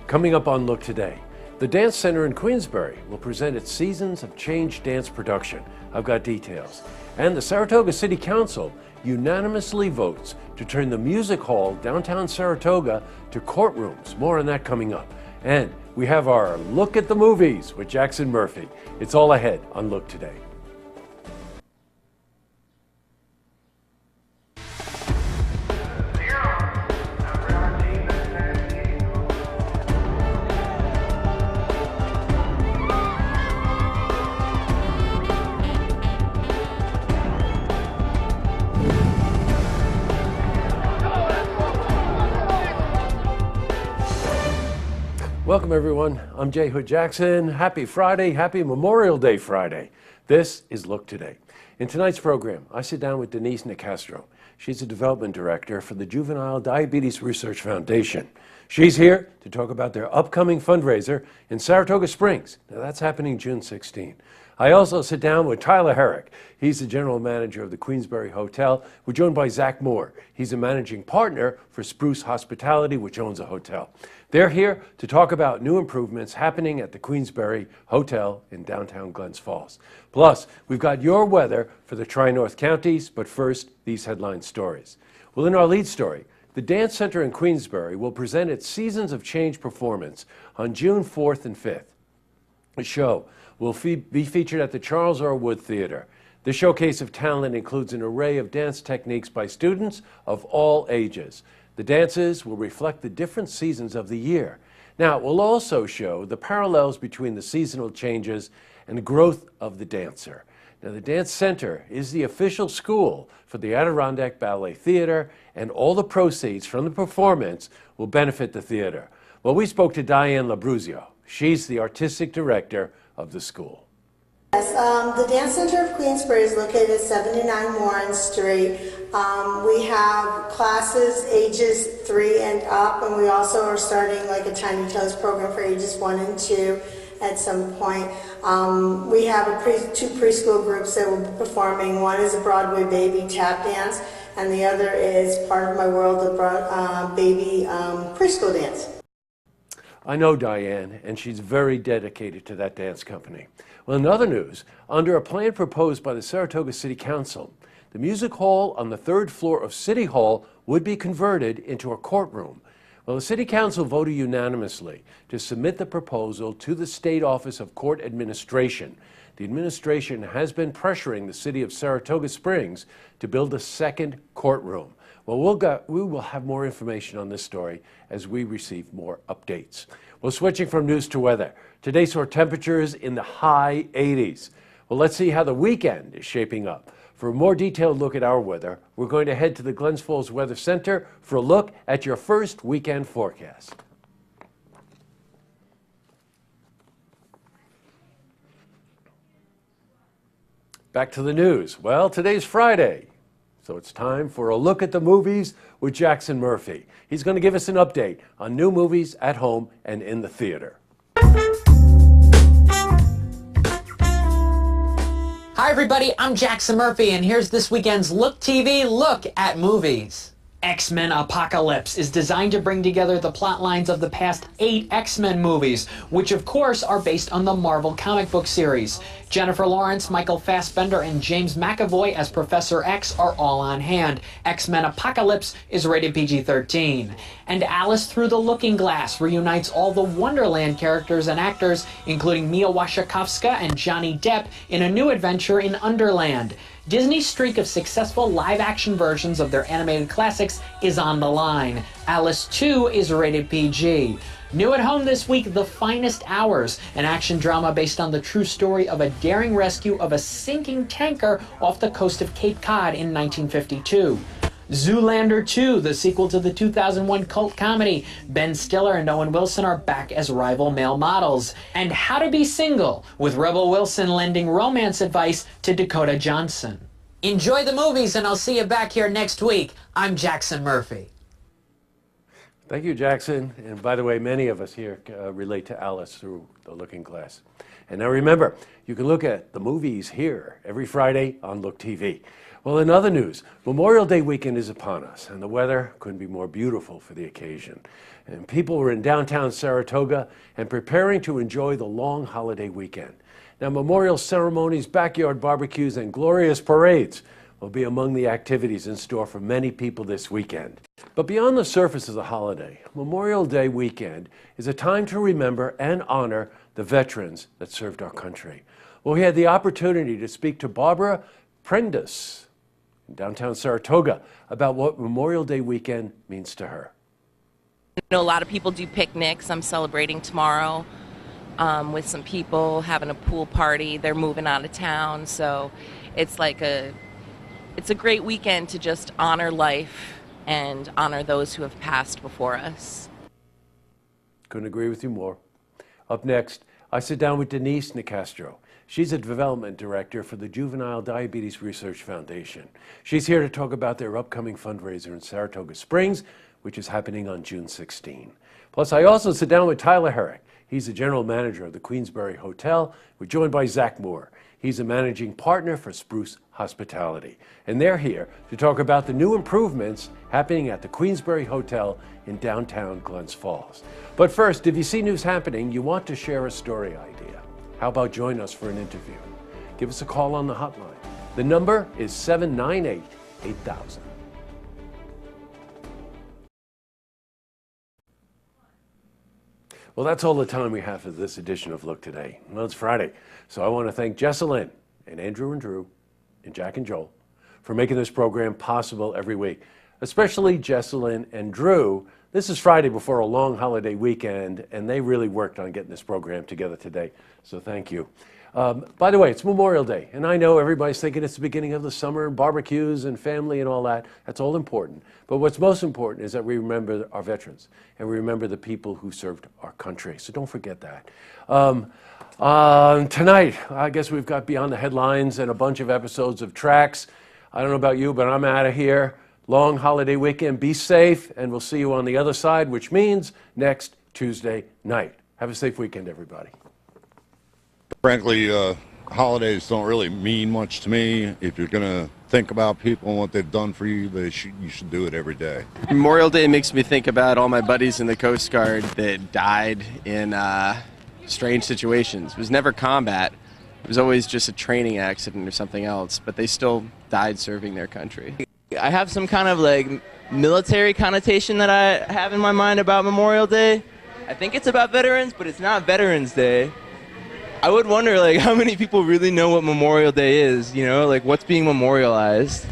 Coming up on Look Today, the Dance Center in Queensbury will present its Seasons of Change dance production. I've got details. And the Saratoga City Council unanimously votes to turn the music hall downtown Saratoga to courtrooms. More on that coming up. And we have our Look at the Movies with Jackson Murphy. It's all ahead on Look Today. Welcome everyone, I'm Jay Hood Jackson. Happy Friday, happy Memorial Day Friday. This is Look Today. In tonight's program, I sit down with Denise Nicastro. She's a development director for the Juvenile Diabetes Research Foundation. She's here to talk about their upcoming fundraiser in Saratoga Springs. Now that's happening June 16. I also sit down with Tyler Herrick. He's the general manager of the Queensbury Hotel. We're joined by Zach Moore. He's a managing partner for Spruce Hospitality, which owns a hotel. They're here to talk about new improvements happening at the Queensbury Hotel in downtown Glens Falls. Plus, we've got your weather for the Tri-North Counties, but first, these headline stories. Well, in our lead story, the Dance Center in Queensbury will present its Seasons of Change performance on June 4th and 5th. The show will be featured at the Charles R. Wood Theater. The showcase of talent includes an array of dance techniques by students of all ages. The dances will reflect the different seasons of the year. Now, it will also show the parallels between the seasonal changes and the growth of the dancer. Now, the Dance Center is the official school for the Adirondack Ballet Theater, and all the proceeds from the performance will benefit the theater. Well, we spoke to Diane Labruzio. She's the artistic director of the school. Yes, the Dance Center of Queensbury is located at 79 Warren Street. We have classes ages 3 and up, and we also are starting like a Tiny Toes program for ages 1 and 2 at some point. We have two preschool groups that will be performing. One is a Broadway baby tap dance, and the other is part of my world of baby preschool dance. I know Diane, and she's very dedicated to that dance company. Well, in other news, under a plan proposed by the Saratoga City Council, the music hall on the 3rd floor of City Hall would be converted into a courtroom. Well, the City Council voted unanimously to submit the proposal to the State Office of Court Administration. The administration has been pressuring the city of Saratoga Springs to build a second courtroom. Well, we will have more information on this story as we receive more updates. Well, switching from news to weather. Today saw temperatures in the high 80s. Well, let's see how the weekend is shaping up. For a more detailed look at our weather, we're going to head to the Glens Falls Weather Center for a look at your first weekend forecast. Back to the news. Well, today's Friday, so it's time for a look at the movies with Jackson Murphy. He's going to give us an update on new movies at home and in the theater. Hi everybody, I'm Jackson Murphy, and here's this weekend's Look TV Look at Movies. X-Men Apocalypse is designed to bring together the plot lines of the past 8 X-Men movies, which of course are based on the Marvel comic book series. Jennifer Lawrence, Michael Fassbender, and James McAvoy as Professor X are all on hand. X-Men Apocalypse is rated PG-13. And Alice Through the Looking Glass reunites all the Wonderland characters and actors, including Mia Wasikowska and Johnny Depp, in a new adventure in Underland. Disney's streak of successful live-action versions of their animated classics is on the line. Alice 2 is rated PG. New at home this week, The Finest Hours, an action drama based on the true story of a daring rescue of a sinking tanker off the coast of Cape Cod in 1952. Zoolander 2, the sequel to the 2001 cult comedy. Ben Stiller and Owen Wilson are back as rival male models. And How to Be Single, with Rebel Wilson lending romance advice to Dakota Johnson. Enjoy the movies, and I'll see you back here next week. I'm Jackson Murphy. Thank you, Jackson. And by the way, many of us here relate to Alice Through the Looking Glass. And now remember, you can look at the movies here every Friday on Look TV. Well, in other news, Memorial Day weekend is upon us, and the weather couldn't be more beautiful for the occasion. And people were in downtown Saratoga and preparing to enjoy the long holiday weekend. Now, memorial ceremonies, backyard barbecues, and glorious parades will be among the activities in store for many people this weekend. But beyond the surface of the holiday, Memorial Day weekend is a time to remember and honor the veterans that served our country. Well, we had the opportunity to speak to Barbara Prendis in downtown Saratoga about what Memorial Day weekend means to her. You know, a lot of people do picnics. I'm celebrating tomorrow with some people, having a pool party. They're moving out of town, so it's like it's a great weekend to just honor life and honor those who have passed before us. Couldn't agree with you more. Up next, I sit down with Denise Nicastro. She's a development director for the Juvenile Diabetes Research Foundation. She's here to talk about their upcoming fundraiser in Saratoga Springs, which is happening on June 16. Plus, I also sit down with Tyler Herrick. He's the general manager of the Queensbury Hotel. We're joined by Zach Moore. He's a managing partner for Spruce Hospitality. And they're here to talk about the new improvements happening at the Queensbury Hotel in downtown Glens Falls. But first, if you see news happening, you want to share a story idea. How about join us for an interview? Give us a call on the hotline. The number is 798-8000. Well, that's all the time we have for this edition of Look Today. Well, it's Friday, so I want to thank Jessalyn and Andrew and Drew and Jack and Joel for making this program possible every week, especially Jessalyn and Drew. This is Friday before a long holiday weekend, and they really worked on getting this program together today, so thank you. By the way, it's Memorial Day, and I know everybody's thinking it's the beginning of the summer, barbecues and family and all that. That's all important. But what's most important is that we remember our veterans, and we remember the people who served our country, so don't forget that. Tonight, I guess we've got Beyond the Headlines and a bunch of episodes of Tracks. I don't know about you, but I'm out of here. Long holiday weekend. Be safe, and we'll see you on the other side, which means next Tuesday night. Have a safe weekend, everybody. Frankly, holidays don't really mean much to me. If you're going to think about people and what they've done for you, you should do it every day. Memorial Day makes me think about all my buddies in the Coast Guard that died in strange situations. It was never combat. It was always just a training accident or something else, but they still died serving their country. I have some kind of like military connotation that I have in my mind about Memorial Day. I think it's about veterans, but it's not Veterans Day. I would wonder like how many people really know what Memorial Day is, you know, like what's being memorialized.